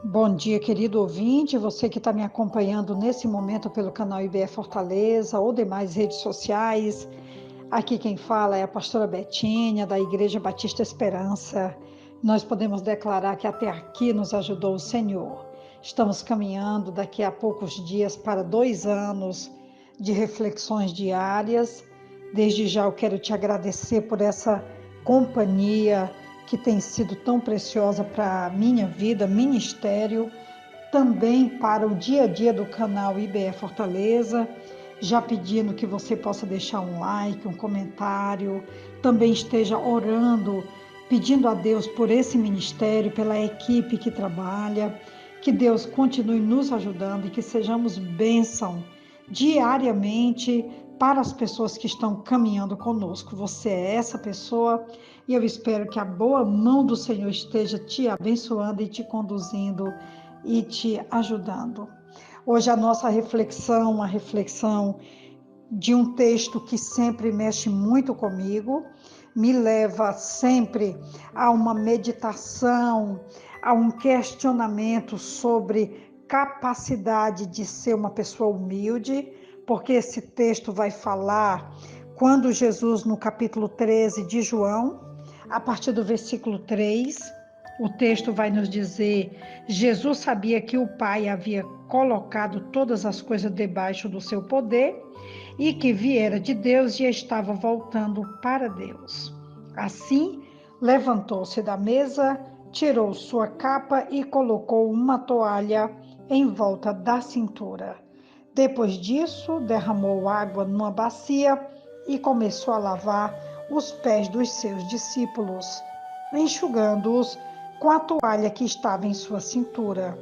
Bom dia, querido ouvinte, você que está me acompanhando nesse momento pelo canal IBE Fortaleza ou demais redes sociais. Aqui quem fala é a pastora Betinha, da Igreja Batista Esperança. Nós podemos declarar que até aqui nos ajudou o Senhor. Estamos caminhando daqui a poucos dias para 2 anos de reflexões diárias. Desde já eu quero te agradecer por essa companhia que tem sido tão preciosa para a minha vida, ministério, também para o dia a dia do canal IBE Fortaleza, já pedindo que você possa deixar um like, um comentário, também esteja orando, pedindo a Deus por esse ministério, pela equipe que trabalha, que Deus continue nos ajudando e que sejamos bênção diariamente para as pessoas que estão caminhando conosco. Você é essa pessoa e eu espero que a boa mão do Senhor esteja te abençoando e te conduzindo e te ajudando. Hoje a nossa reflexão, uma reflexão de um texto que sempre mexe muito comigo, me leva sempre a uma meditação, a um questionamento sobre capacidade de ser uma pessoa humilde, porque esse texto vai falar quando Jesus, no capítulo 13 de João, a partir do versículo 3, o texto vai nos dizer: Jesus sabia que o Pai havia colocado todas as coisas debaixo do seu poder e que viera de Deus e estava voltando para Deus. Assim, levantou-se da mesa, tirou sua capa e colocou uma toalha em volta da cintura. Depois disso, derramou água numa bacia e começou a lavar os pés dos seus discípulos, enxugando-os com a toalha que estava em sua cintura.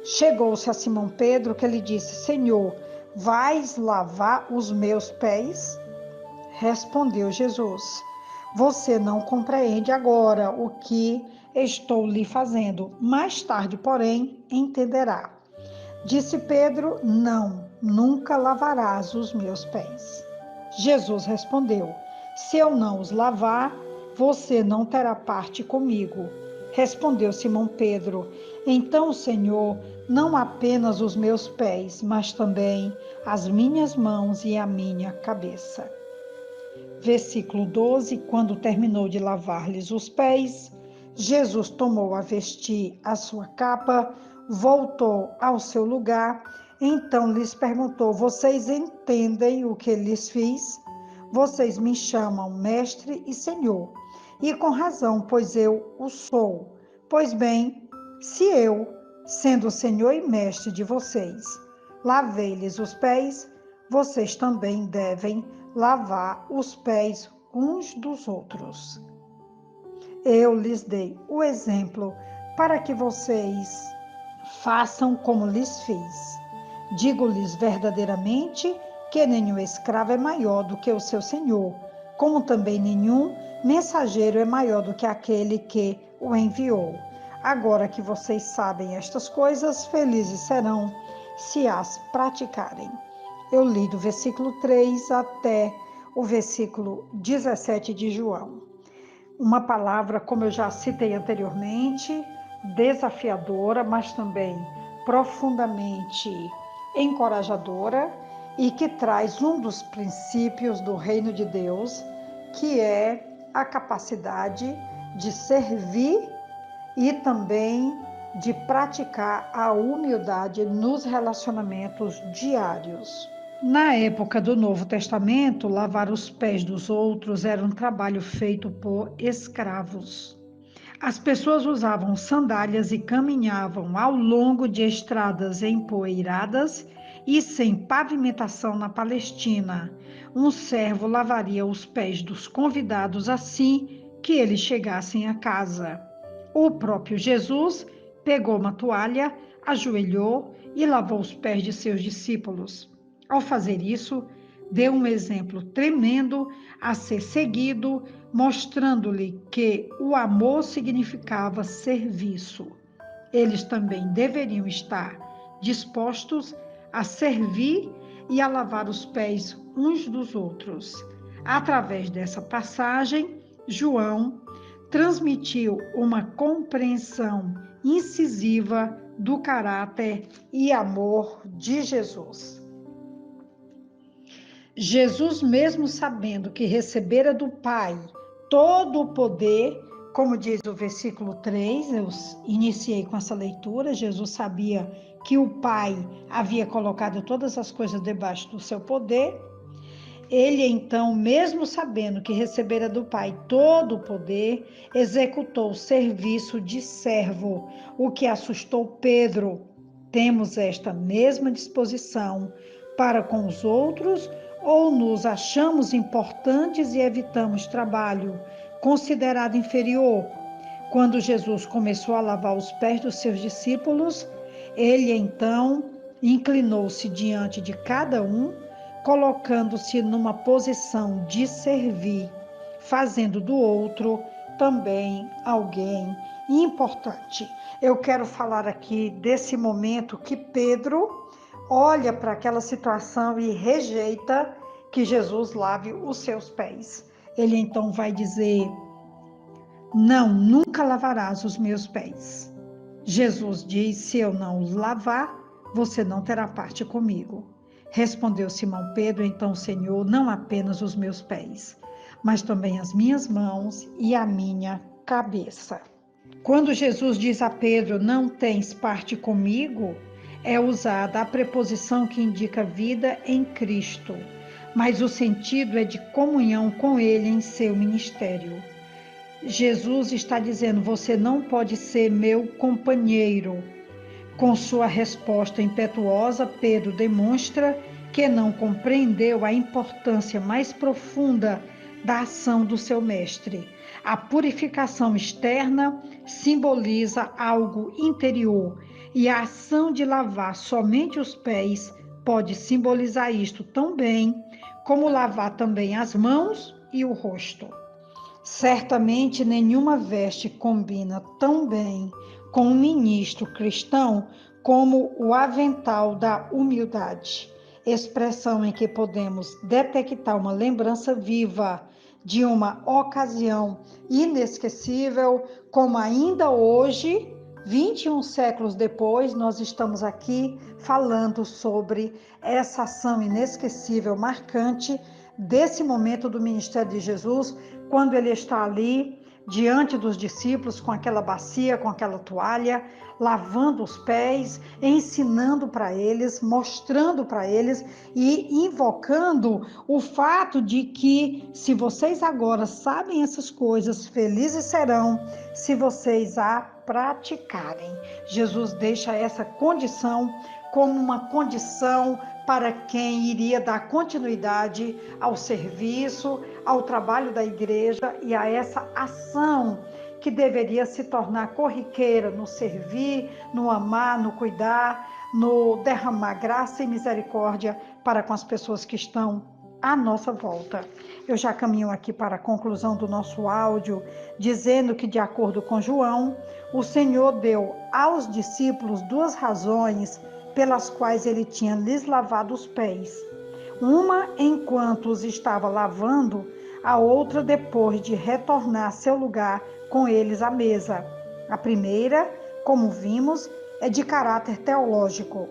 Chegou-se a Simão Pedro, que lhe disse: Senhor, vais lavar os meus pés? Respondeu Jesus: Você não compreende agora o que estou lhe fazendo. Mais tarde, porém, entenderá. Disse Pedro: Não, nunca lavarás os meus pés. Jesus respondeu: Se eu não os lavar, você não terá parte comigo. Respondeu Simão Pedro: Então, Senhor, não apenas os meus pés, mas também as minhas mãos e a minha cabeça. Versículo 12: Quando terminou de lavar-lhes os pés, Jesus tomou a vestir a sua capa, voltou ao seu lugar, então lhes perguntou: Vocês entendem o que lhes fiz? Vocês me chamam mestre e senhor, e com razão, pois eu o sou. Pois bem, se eu, sendo senhor e mestre de vocês, lavei-lhes os pés, vocês também devem lavar os pés uns dos outros. Eu lhes dei o exemplo para que vocês façam como lhes fiz. Digo-lhes verdadeiramente que nenhum escravo é maior do que o seu senhor, como também nenhum mensageiro é maior do que aquele que o enviou. Agora que vocês sabem estas coisas, felizes serão se as praticarem. Eu li do versículo 3 até o versículo 17 de João. Uma palavra, como eu já citei anteriormente, desafiadora, mas também profundamente encorajadora e que traz um dos princípios do reino de Deus, que é a capacidade de servir e também de praticar a humildade nos relacionamentos diários. Na época do Novo Testamento, lavar os pés dos outros era um trabalho feito por escravos. As pessoas usavam sandálias e caminhavam ao longo de estradas empoeiradas e sem pavimentação na Palestina. Um servo lavaria os pés dos convidados assim que eles chegassem a casa. O próprio Jesus pegou uma toalha, ajoelhou e lavou os pés de seus discípulos. Ao fazer isso, deu um exemplo tremendo a ser seguido, mostrando-lhe que o amor significava serviço. Eles também deveriam estar dispostos a servir e a lavar os pés uns dos outros. Através dessa passagem, João transmitiu uma compreensão incisiva do caráter e amor de Jesus. Jesus, mesmo sabendo que recebera do Pai todo o poder, como diz o versículo 3, eu iniciei com essa leitura, Jesus sabia que o Pai havia colocado todas as coisas debaixo do seu poder. Ele, então, mesmo sabendo que recebera do Pai todo o poder, executou o serviço de servo, o que assustou Pedro. Temos esta mesma disposição para com os outros ou nos achamos importantes e evitamos trabalho considerado inferior? Quando Jesus começou a lavar os pés dos seus discípulos, ele então inclinou-se diante de cada um, colocando-se numa posição de servir, fazendo do outro também alguém importante. Eu quero falar aqui desse momento que Pedro olha para aquela situação e rejeita que Jesus lave os seus pés. Ele então vai dizer: não, nunca lavarás os meus pés. Jesus diz: se eu não os lavar, você não terá parte comigo. Respondeu Simão Pedro: então, Senhor, não apenas os meus pés, mas também as minhas mãos e a minha cabeça. Quando Jesus diz a Pedro: não tens parte comigo, é usada a preposição que indica vida em Cristo, mas o sentido é de comunhão com Ele em seu ministério. Jesus está dizendo: você não pode ser meu companheiro. Com sua resposta impetuosa, Pedro demonstra que não compreendeu a importância mais profunda da ação do seu mestre. A purificação externa simboliza algo interior, e a ação de lavar somente os pés pode simbolizar isto tão bem como lavar também as mãos e o rosto. Certamente nenhuma veste combina tão bem com um ministro cristão como o avental da humildade, expressão em que podemos detectar uma lembrança viva de uma ocasião inesquecível, como ainda hoje, 21 séculos depois, nós estamos aqui falando sobre essa ação inesquecível, marcante desse momento do ministério de Jesus, quando ele está ali diante dos discípulos com aquela bacia, com aquela toalha, lavando os pés, ensinando para eles, mostrando para eles e invocando o fato de que se vocês agora sabem essas coisas, felizes serão se vocês a praticarem. Jesus deixa essa condição como uma condição para quem iria dar continuidade ao serviço, ao trabalho da igreja e a essa ação que deveria se tornar corriqueira no servir, no amar, no cuidar, no derramar graça e misericórdia para com as pessoas que estão à nossa volta. Eu já caminho aqui para a conclusão do nosso áudio, dizendo que, de acordo com João, o Senhor deu aos discípulos duas razões pelas quais ele tinha lhes lavado os pés. Uma enquanto os estava lavando, a outra depois de retornar a seu lugar com eles à mesa. A primeira, como vimos, é de caráter teológico.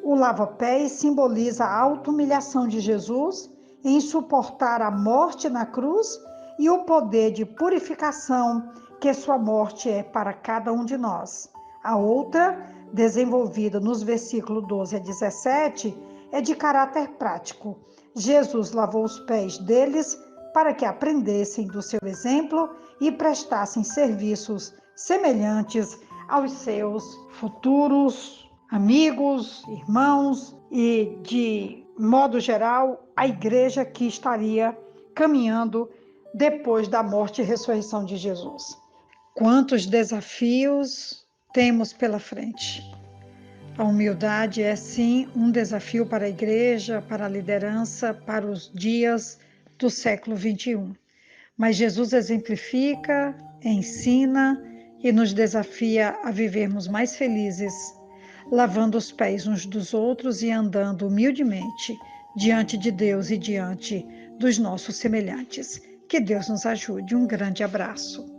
O lava-pés simboliza a auto-humilhação de Jesus em suportar a morte na cruz e o poder de purificação que sua morte é para cada um de nós. A outra, desenvolvida nos versículos 12 a 17, é de caráter prático. Jesus lavou os pés deles para que aprendessem do seu exemplo e prestassem serviços semelhantes aos seus futuros amigos, irmãos e, de modo geral, a igreja que estaria caminhando depois da morte e ressurreição de Jesus. Quantos desafios temos pela frente! A humildade é, sim, um desafio para a igreja, para a liderança, para os dias do século XXI. Mas Jesus exemplifica, ensina e nos desafia a vivermos mais felizes, lavando os pés uns dos outros e andando humildemente diante de Deus e diante dos nossos semelhantes. Que Deus nos ajude. Um grande abraço.